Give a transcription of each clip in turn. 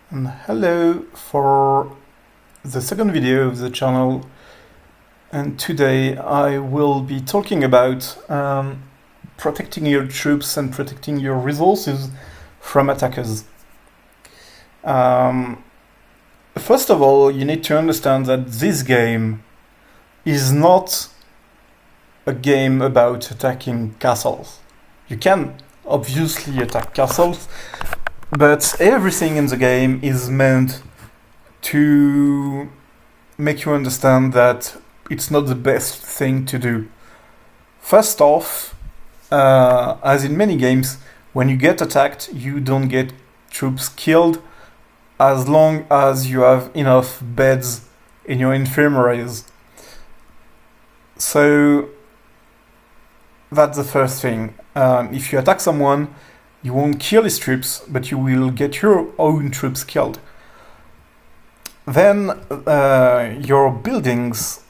And hello for the second video of the channel, and today I will be talking about protecting your troops and protecting your resources from attackers. First of all, you need to understand that this game is not a game about attacking castles. You can obviously attack castles, but everything in the game is meant to make you understand that it's not the best thing to do. First off, as in many games, when you get attacked, you don't get troops killed as long as you have enough beds in your infirmaries. So that's the first thing. If you attack someone, you won't kill his troops, but you will get your own troops killed. Then your buildings,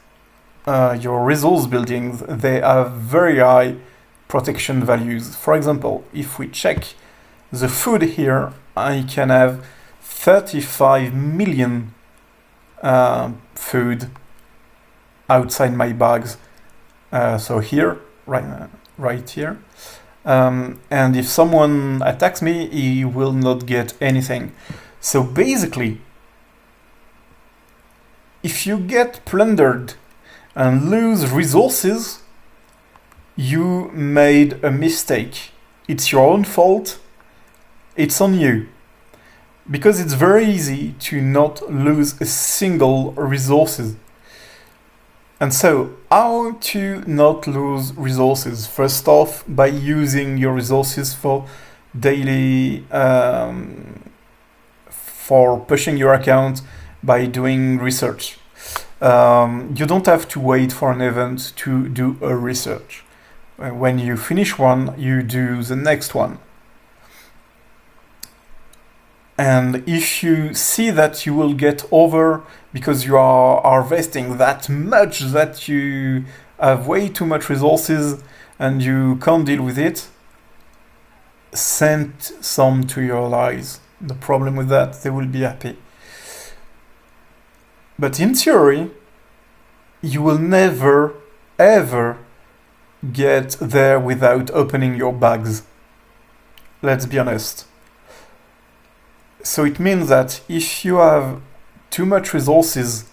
your resource buildings, they have very high protection values. For example, if we check the food here, I can have 35 million food outside my bags. So here, right here. And if someone attacks me, he will not get anything. So basically, if you get plundered and lose resources, you made a mistake. It's your own fault. It's on you. Because it's very easy to not lose a single resources. And so, how to not lose resources? First off, by using your resources for daily, for pushing your account, by doing research. You don't have to wait for an event to do a research. When you finish one, you do the next one. And if you see that you will get over because you are harvesting that much, that you have way too much resources and you can't deal with it, send some to your allies. The problem with that, they will be happy. But in theory, you will never, ever get there without opening your bags. Let's be honest. So it means that if you have too much resources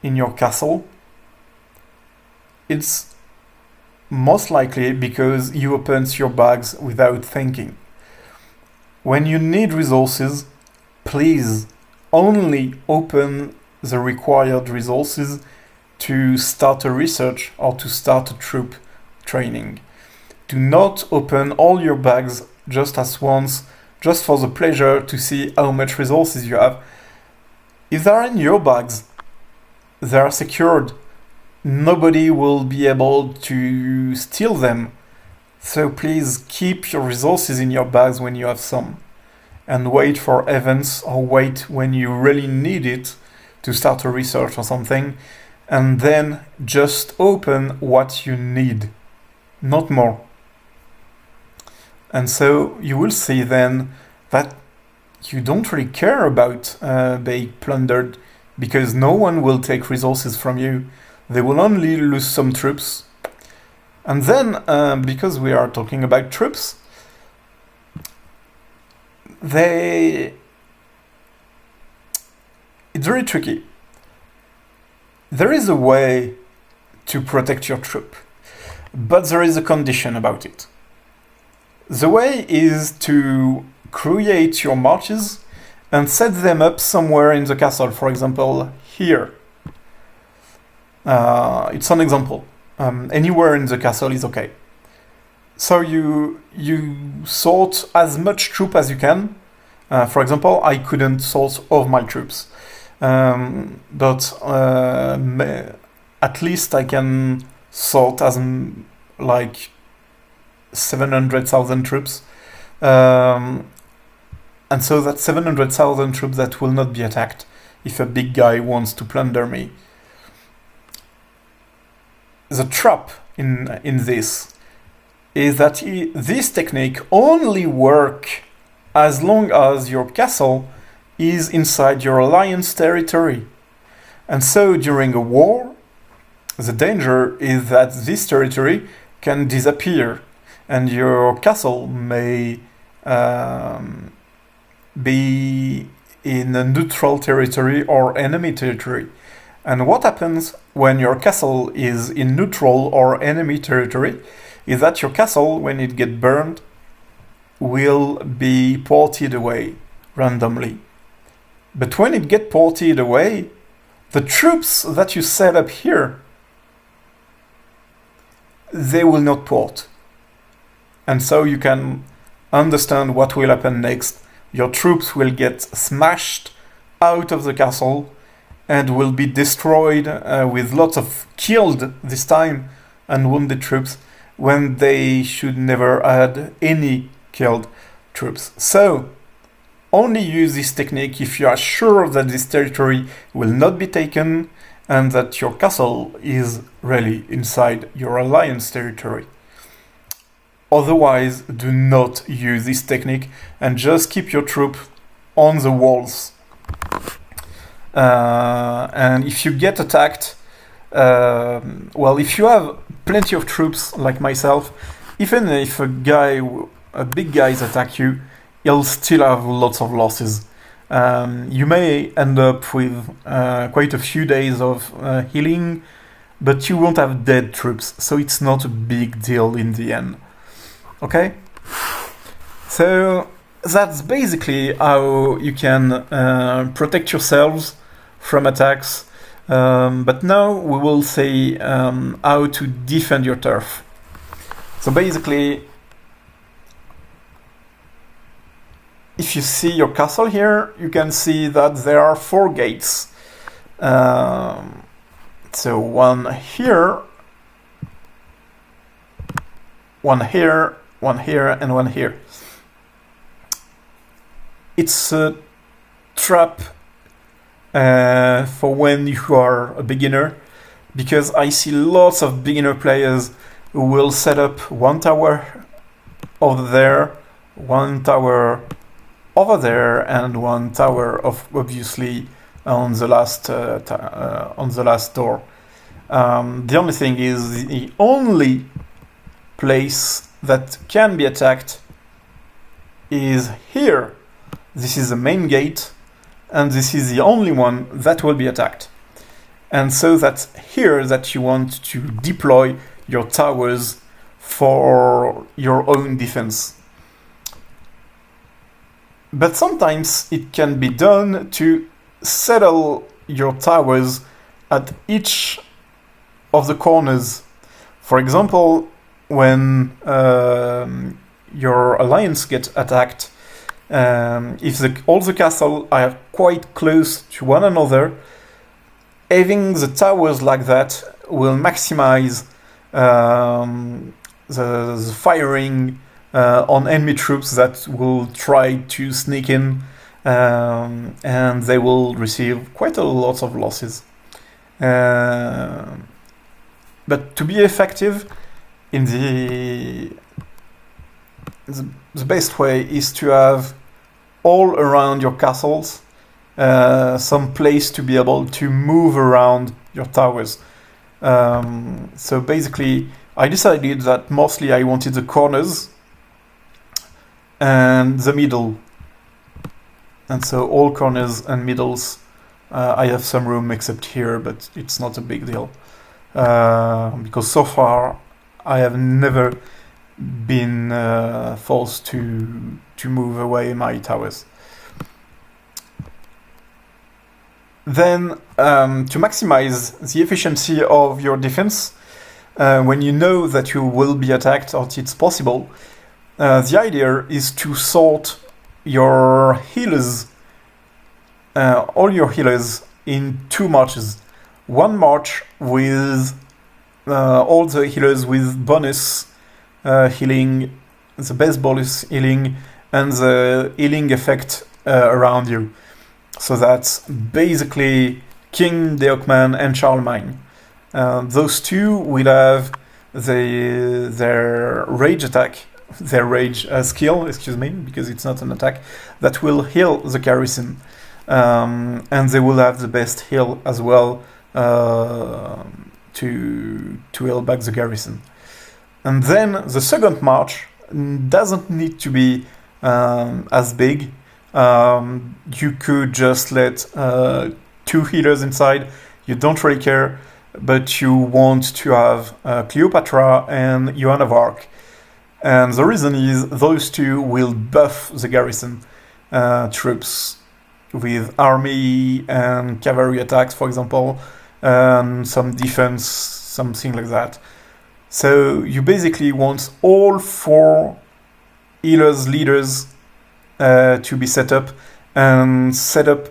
in your castle, it's most likely because you opened your bags without thinking. When you need resources, please only open the required resources to start a research or to start a troop training. Do not open all your bags just at once, just for the pleasure to see how much resources you have. If they are in your bags, they are secured. Nobody will be able to steal them. So please keep your resources in your bags when you have some. And wait for events or wait when you really need it to start a research or something. And then just open what you need, not more. And so you will see then that you don't really care about being plundered because no one will take resources from you. They will only lose some troops. And then, because we are talking about troops, it's very tricky. There is a way to protect your troop, but there is a condition about it. The way is to create your marches and set them up somewhere in the castle. For example, here. It's an example. Anywhere in the castle is okay. So you sort as much troop as you can. For example, I couldn't sort all of my troops. But at least I can sort as like 700,000 troops. And so that's 700,000 troops that will not be attacked if a big guy wants to plunder me. The trap in this is that this technique only works as long as your castle is inside your alliance territory. And so during a war, the danger is that this territory can disappear and your castle may be in a neutral territory or enemy territory. And what happens when your castle is in neutral or enemy territory is that your castle, when it gets burned, will be ported away randomly. But when it gets ported away, the troops that you set up here, they will not port. And so you can understand what will happen next. Your troops will get smashed out of the castle and will be destroyed with lots of killed this time and wounded troops when they should never had any killed troops. So only use this technique if you are sure that this territory will not be taken and that your castle is really inside your alliance territory. Otherwise, do not use this technique and just keep your troop on the walls. And if you get attacked, if you have plenty of troops like myself, even if a big guys attack you, you'll still have lots of losses. You may end up with quite a few days of healing, but you won't have dead troops, so it's not a big deal in the end. Okay? So that's basically how you can protect yourselves from attacks. But now we will say how to defend your turf. So basically, if you see your castle here, you can see that there are 4 gates. So one here, one here, one here, and one here. It's a trap for when you are a beginner, because I see lots of beginner players who will set up one tower over there, one tower over there, and one tower obviously on the last door. The only thing is, the only place that can be attacked is here. This is the main gate, and this is the only one that will be attacked. And so that's here that you want to deploy your towers for your own defense. But sometimes it can be done to settle your towers at each of the corners. For example, when your alliance gets attacked, if all the castles are quite close to one another, having the towers like that will maximize the firing on enemy troops that will try to sneak in, and they will receive quite a lot of losses. But to be effective, in the best way is to have all around your castles some place to be able to move around your towers. So basically, I decided that mostly I wanted the corners and the middle. And so all corners and middles, I have some room except here, but it's not a big deal. Because so far I have never been forced to move away my towers. Then, to maximize the efficiency of your defense, when you know that you will be attacked or it's possible, the idea is to sort your healers, all your healers, in 2 marches. One march with all the healers with bonus healing, the best bonus healing, and the healing effect around you. So that's basically King, the Hawkman, and Charlemagne. Those two will have their rage attack their rage skill, excuse me, because it's not an attack, that will heal the garrison. And they will have the best heal as well to heal back the garrison. And then the second march doesn't need to be as big. You could just let 2 healers inside. You don't really care, but you want to have Cleopatra and Joan of Arc. And the reason is those two will buff the garrison troops with army and cavalry attacks, for example, and some defense, something like that. So you basically want all 4 healers leaders to be set up and set up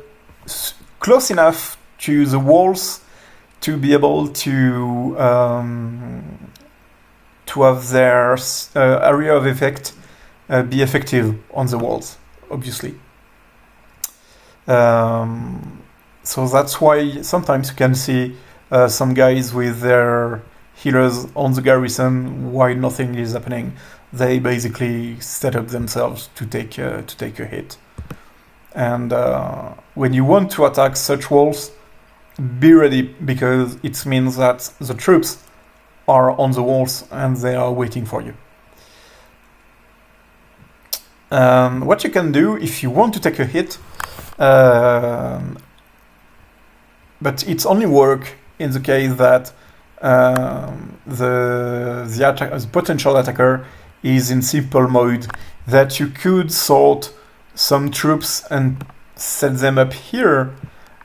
close enough to the walls to be able to have their area of effect be effective on the walls, obviously. So that's why sometimes you can see some guys with their healers on the garrison while nothing is happening. They basically set up themselves to take a hit. And when you want to attack such walls, be ready, because it means that the troops are on the walls and they are waiting for you. What you can do if you want to take a hit, but it's only work in the case that the potential attacker is in simple mode, that you could sort some troops and set them up here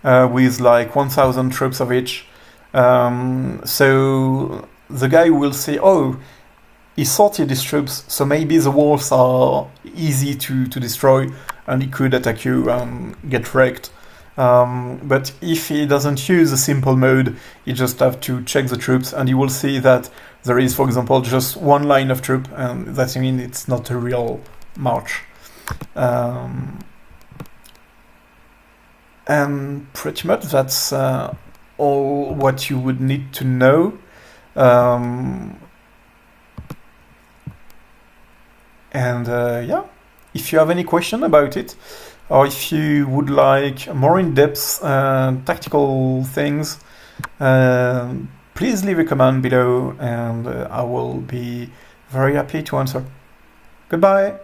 with like 1,000 troops of each. So the guy will say, oh, he sorted his troops, so maybe the walls are easy to destroy and he could attack you and get wrecked. But if he doesn't use a simple mode, he just have to check the troops and he will see that there is, for example, just 1 line of troop, and that means it's not a real march. And pretty much that's all what you would need to know. Yeah, if you have any question about it, or if you would like more in-depth tactical things, please leave a comment below and I will be very happy to answer. Goodbye!